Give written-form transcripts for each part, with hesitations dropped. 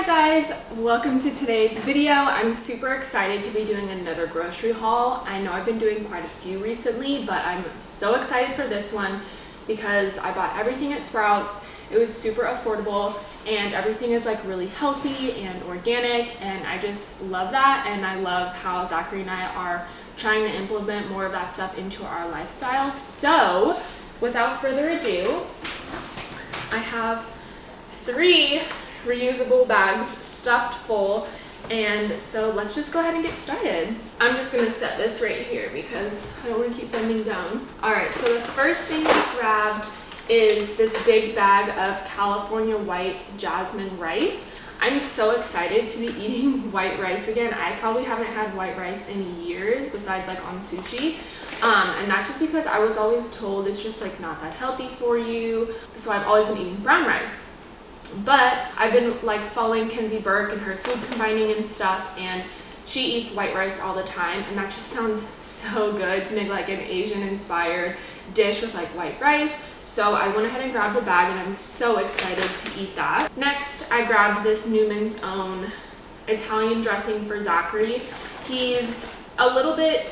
Hi guys, welcome to today's video. I'm super excited to be doing another grocery haul. I know I've been doing quite a few recently, but I'm so excited for this one because I bought everything at Sprouts. It was super affordable and everything is like really healthy and organic, and I just love that. And I love how Zachary and I are trying to implement more of that stuff into our lifestyle. So without further ado, I have 3 reusable bags stuffed full, and so let's just go ahead and get started. I'm just gonna set this right here because I don't want to keep bending down. Alright, so the first thing we grabbed is this big bag of California white jasmine rice. I'm so excited to be eating white rice again. I probably haven't had white rice in years besides like on sushi. And that's just because I was always told it's just like not that healthy for you. So I've always been eating brown rice. But I've been like following Kenzie Burke and her food combining and stuff, and she eats white rice all the time, and that just sounds so good to make like an Asian inspired dish with like white rice. So I went ahead and grabbed a bag, and I'm so excited to eat that. Next, I grabbed this Newman's Own Italian dressing for Zachary. He's a little bit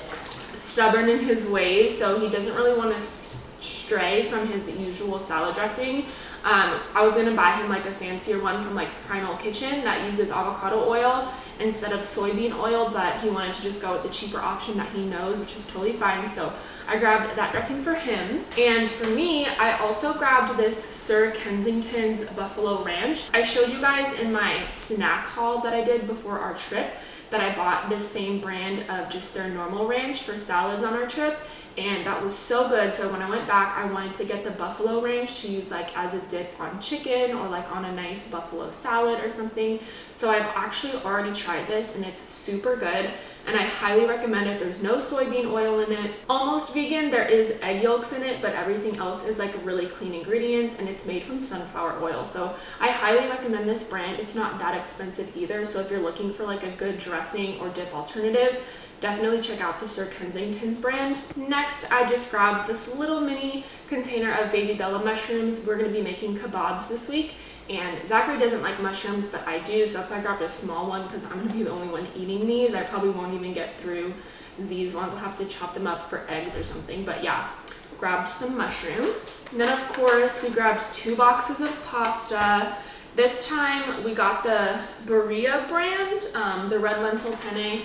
stubborn in his ways, so he doesn't really want to stray from his usual salad dressing. I was gonna buy him like a fancier one from like Primal Kitchen that uses avocado oil instead of soybean oil, but he wanted to just go with the cheaper option that he knows, which is totally fine. So I grabbed that dressing for him. And for me, I also grabbed this Sir Kensington's Buffalo Ranch. I showed you guys in my snack haul that I did before our trip that I bought this same brand of just their normal ranch for salads on our trip, and that was so good. So when I went back, I wanted to get the buffalo ranch to use like as a dip on chicken or like on a nice buffalo salad or something. So I've actually already tried this and it's super good, and I highly recommend it. There's no soybean oil in it. Almost vegan. There is egg yolks in it, but everything else is like really clean ingredients, and it's made from sunflower oil. So I highly recommend this brand. It's not that expensive either. So if you're looking for like a good dressing or dip alternative, definitely check out the Sir Kensington's brand. Next, I just grabbed this little mini container of baby Bella mushrooms. We're gonna be making kebabs this week, and Zachary doesn't like mushrooms, but I do, so that's why I grabbed a small one because I'm gonna be the only one eating these. I probably won't even get through these ones. I'll have to chop them up for eggs or something, but yeah, grabbed some mushrooms. And then of course, we grabbed 2 boxes of pasta. This time we got the Berea brand, the red lentil penne.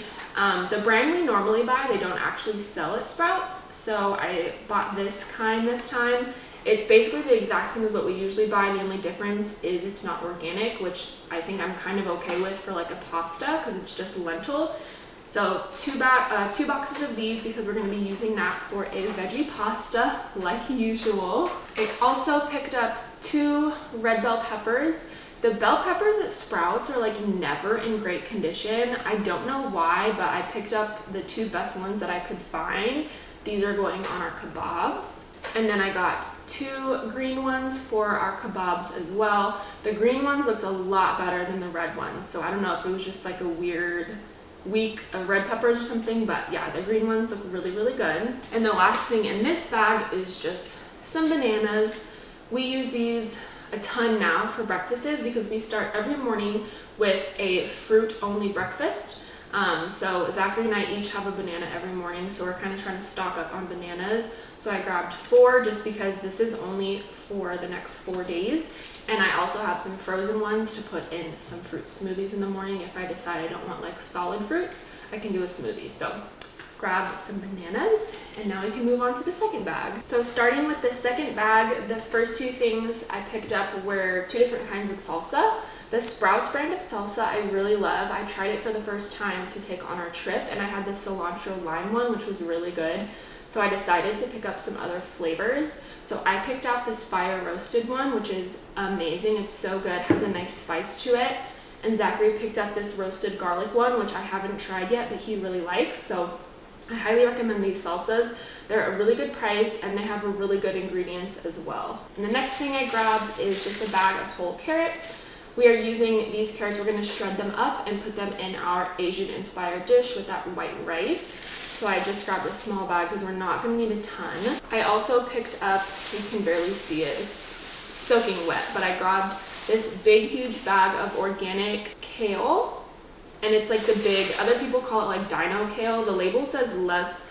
The brand we normally buy, they don't actually sell at Sprouts, so I bought this kind this time. It's basically the exact same as what we usually buy. The only difference is it's not organic, which I think I'm kind of okay with for like a pasta because it's just lentil. So 2 boxes of these because we're going to be using that for a veggie pasta like usual. I also picked up 2 red bell peppers. The bell peppers at Sprouts are like never in great condition. I don't know why, but I picked up the 2 best ones that I could find. These are going on our kebabs. And then I got 2 green ones for our kebabs as well. The green ones looked a lot better than the red ones, so I don't know if it was just like a weird week of red peppers or something, but yeah, the green ones look really, really good. And the last thing in this bag is just some bananas. We use these a ton now for breakfasts because we start every morning with a fruit-only breakfast. So Zachary and I each have a banana every morning, so we're kind of trying to stock up on bananas. So I grabbed 4 just because this is only for the next 4 days. And I also have some frozen ones to put in some fruit smoothies in the morning. If I decide I don't want like solid fruits, I can do a smoothie. So grab some bananas, and now we can move on to the second bag. So starting with the second bag, the first 2 things I picked up were 2 different kinds of salsa. The Sprouts brand of salsa I really love. I tried it for the first time to take on our trip, and I had the cilantro lime one, which was really good. So I decided to pick up some other flavors. So I picked out this fire roasted one, which is amazing. It's so good, has a nice spice to it. And Zachary picked up this roasted garlic one, which I haven't tried yet, but he really likes. So I highly recommend these salsas. They're a really good price, and they have a really good ingredients as well. And the next thing I grabbed is just a bag of whole carrots. We are using these carrots, we're going to shred them up and put them in our Asian inspired dish with that white rice. So I just grabbed a small bag because we're not going to need a ton. I also picked up, you can barely see it, it's soaking wet, but I grabbed this big, huge bag of organic kale. And it's like the big, other people call it like dino kale. The label says less,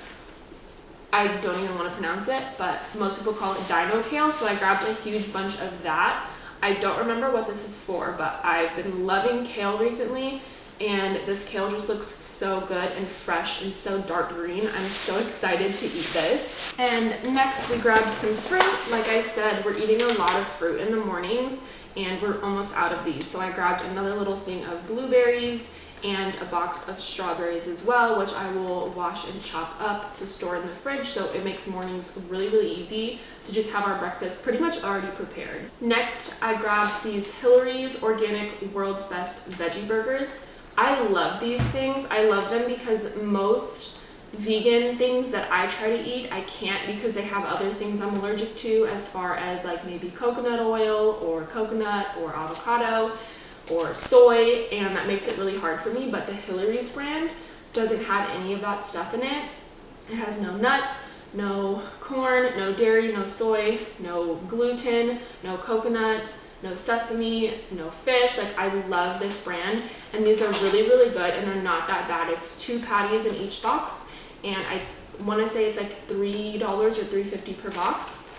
I don't even want to pronounce it, but most people call it dino kale. So I grabbed a huge bunch of that. I don't remember what this is for, but I've been loving kale recently, and this kale just looks so good and fresh and so dark green. I'm so excited to eat this. And next we grabbed some fruit. Like I said, we're eating a lot of fruit in the mornings, and we're almost out of these. So I grabbed another little thing of blueberries and a box of strawberries as well, which I will wash and chop up to store in the fridge, so it makes mornings really, really easy to just have our breakfast pretty much already prepared. Next, I grabbed these Hillary's Organic World's Best Veggie Burgers. I love these things. I love them because most vegan things that I try to eat, I can't because they have other things I'm allergic to, as far as like maybe coconut oil or coconut or avocado or soy, and that makes it really hard for me. But the Hillary's brand doesn't have any of that stuff in it. It has no nuts, no corn, no dairy, no soy, no gluten, no coconut, no sesame, no fish. Like, I love this brand, and these are really, really good, and they're not that bad. It's 2 patties in each box, and I want to say it's like $3 or $3.50 per box.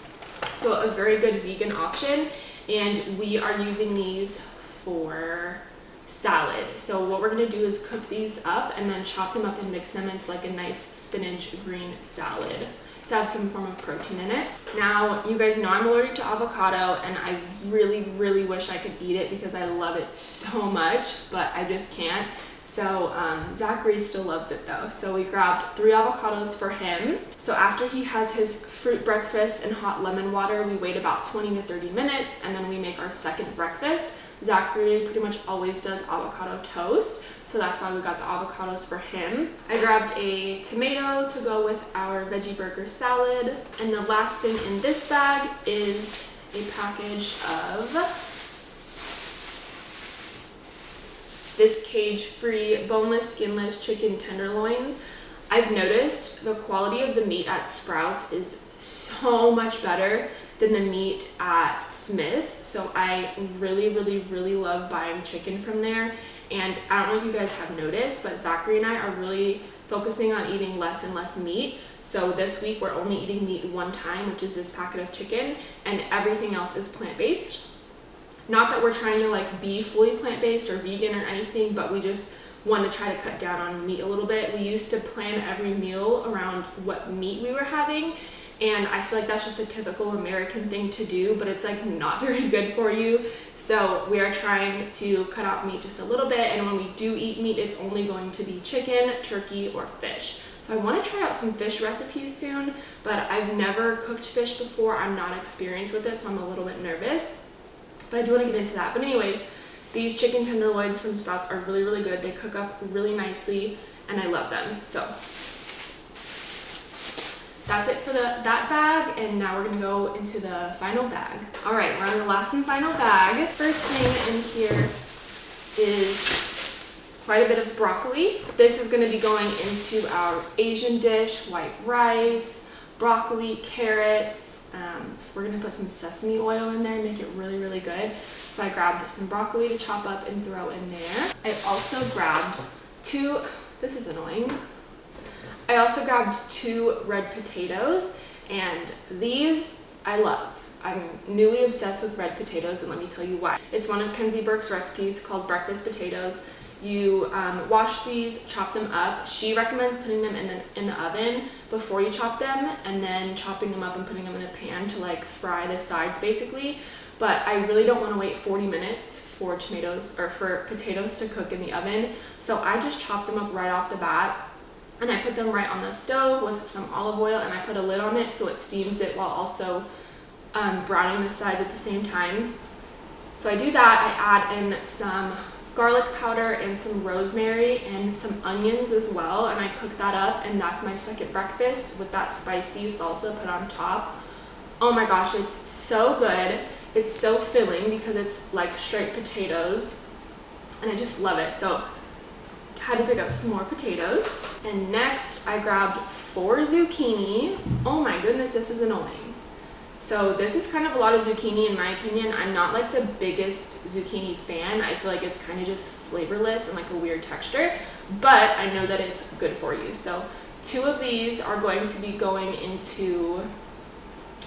So a very good vegan option, and we are using these for salad. So what we're going to do is cook these up and then chop them up and mix them into like a nice spinach green salad to have some form of protein in it. Now, you guys know I'm allergic to avocado, and I really, really wish I could eat it because I love it so much, but I just can't. So Zachary still loves it though. So we grabbed 3 avocados for him. So after he has his fruit breakfast and hot lemon water, we wait about 20 to 30 minutes, and then we make our second breakfast. Zachary pretty much always does avocado toast, so that's why we got the avocados for him. I grabbed a tomato to go with our veggie burger salad, and the last thing in this bag is a package of this cage-free boneless, skinless chicken tenderloins. I've noticed the quality of the meat at Sprouts is so much better than the meat at Smith's, so I really, really, really love buying chicken from there. And I don't know if you guys have noticed, but Zachary and I are really focusing on eating less and less meat. So this week we're only eating meat 1 time, which is this packet of chicken, and everything else is plant-based. Not that we're trying to like be fully plant-based or vegan or anything, but we just want to try to cut down on meat a little bit. We used to plan every meal around what meat we were having, and I feel like that's just a typical American thing to do, but it's like not very good for you. So we are trying to cut out meat just a little bit, and when we do eat meat, it's only going to be chicken, turkey, or fish. So I want to try out some fish recipes soon, but I've never cooked fish before. I'm not experienced with it, so I'm a little bit nervous, but I do want to get into that. But anyways, these chicken tenderloins from Sprouts are really, really good. They cook up really nicely, and I love them. So that's it for that bag, and now we're gonna go into the final bag. All right, we're on the last and final bag. First thing in here is quite a bit of broccoli. This is gonna be going into our Asian dish: white rice, broccoli, carrots. So we're gonna put some sesame oil in there and make it really, really good. So I grabbed some broccoli to chop up and throw in there. I also grabbed 2, this is annoying. I also grabbed 2 red potatoes, and these I love. I'm newly obsessed with red potatoes, and let me tell you why. It's one of Kenzie Burke's recipes called breakfast potatoes. You wash these, chop them up. She recommends putting them in the oven before you chop them, and then chopping them up and putting them in a pan to like fry the sides basically. But I really don't want to wait 40 minutes for potatoes to cook in the oven, so I just chop them up right off the bat. And I put them right on the stove with some olive oil, and I put a lid on it so it steams it while also browning the sides at the same time. So I do that. I add in some garlic powder and some rosemary and some onions as well, and I cook that up, and that's my second breakfast with that spicy salsa put on top. Oh my gosh, it's so good. It's so filling because it's like straight potatoes, and I just love it. So had to pick up some more potatoes. And next I grabbed 4 zucchini. Oh my goodness, this is annoying. So this is kind of a lot of zucchini in my opinion. I'm not like the biggest zucchini fan. I feel like it's kind of just flavorless and like a weird texture, but I know that it's good for you. So 2 of these are going to be going into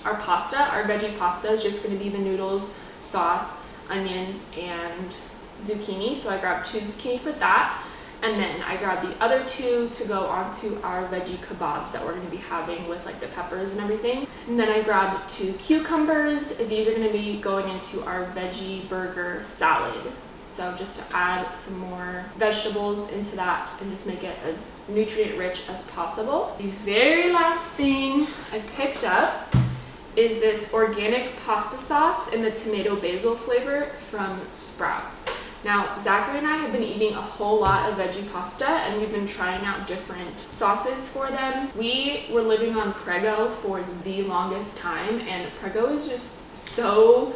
our pasta. Our veggie pasta is just going to be the noodles, sauce, onions, and zucchini. So I grabbed 2 zucchini for that. And then I grabbed the other 2 to go onto our veggie kebabs that we're going to be having with like the peppers and everything. And then I grabbed 2 cucumbers. These are going to be going into our veggie burger salad. So just to add some more vegetables into that and just make it as nutrient rich as possible. The very last thing I picked up is this organic pasta sauce in the tomato basil flavor from Sprouts. Now, Zachary and I have been eating a whole lot of veggie pasta and we've been trying out different sauces for them. We were living on Prego for the longest time, and Prego is just so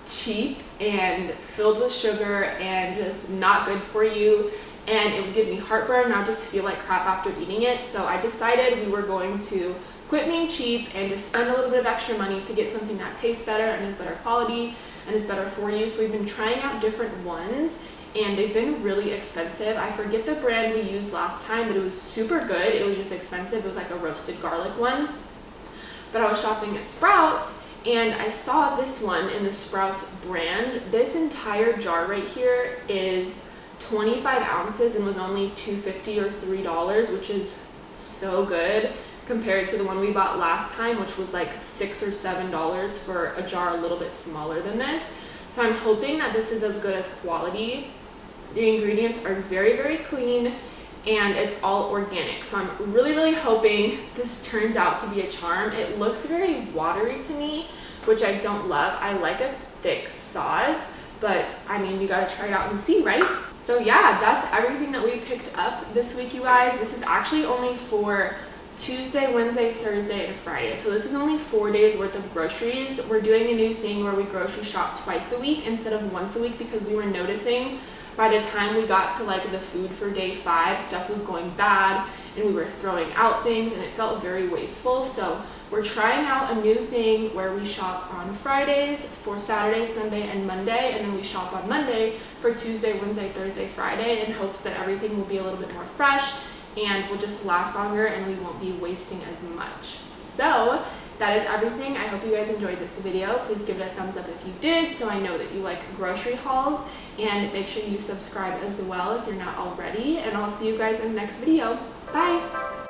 cheap and filled with sugar and just not good for you, and it would give me heartburn and I would just feel like crap after eating it. So I decided we were going to quit being cheap and just spend a little bit of extra money to get something that tastes better and is better quality and is better for you. So we've been trying out different ones and they've been really expensive. I forget the brand we used last time, but it was super good. It was just expensive. It was like a roasted garlic one. But I was shopping at Sprouts and I saw this one in the Sprouts brand. This entire jar right here is 25 ounces and was only $2.50 or $3, which is so good compared to the one we bought last time, which was like $6 or $7 for a jar a little bit smaller than this. So I'm hoping that this is as good as quality. The ingredients are very, very clean and it's all organic. So I'm really, really hoping this turns out to be a charm. It looks very watery to me, which I don't love. I like a thick sauce, but I mean, you gotta try it out and see, right? So yeah, that's everything that we picked up this week, you guys. This is actually only for Tuesday, Wednesday, Thursday, and Friday. So this is only 4 days worth of groceries. We're doing a new thing where we grocery shop twice a week instead of once a week because we were noticing by the time we got to like the food for day 5, stuff was going bad and we were throwing out things and it felt very wasteful. So we're trying out a new thing where we shop on Fridays for Saturday, Sunday, and Monday, and then we shop on Monday for Tuesday, Wednesday, Thursday, Friday in hopes that everything will be a little bit more fresh and will just last longer and we won't be wasting as much. So that is everything. I hope you guys enjoyed this video. Please give it a thumbs up if you did so I know that you like grocery hauls, and make sure you subscribe as well if you're not already, and I'll see you guys in the next video. Bye!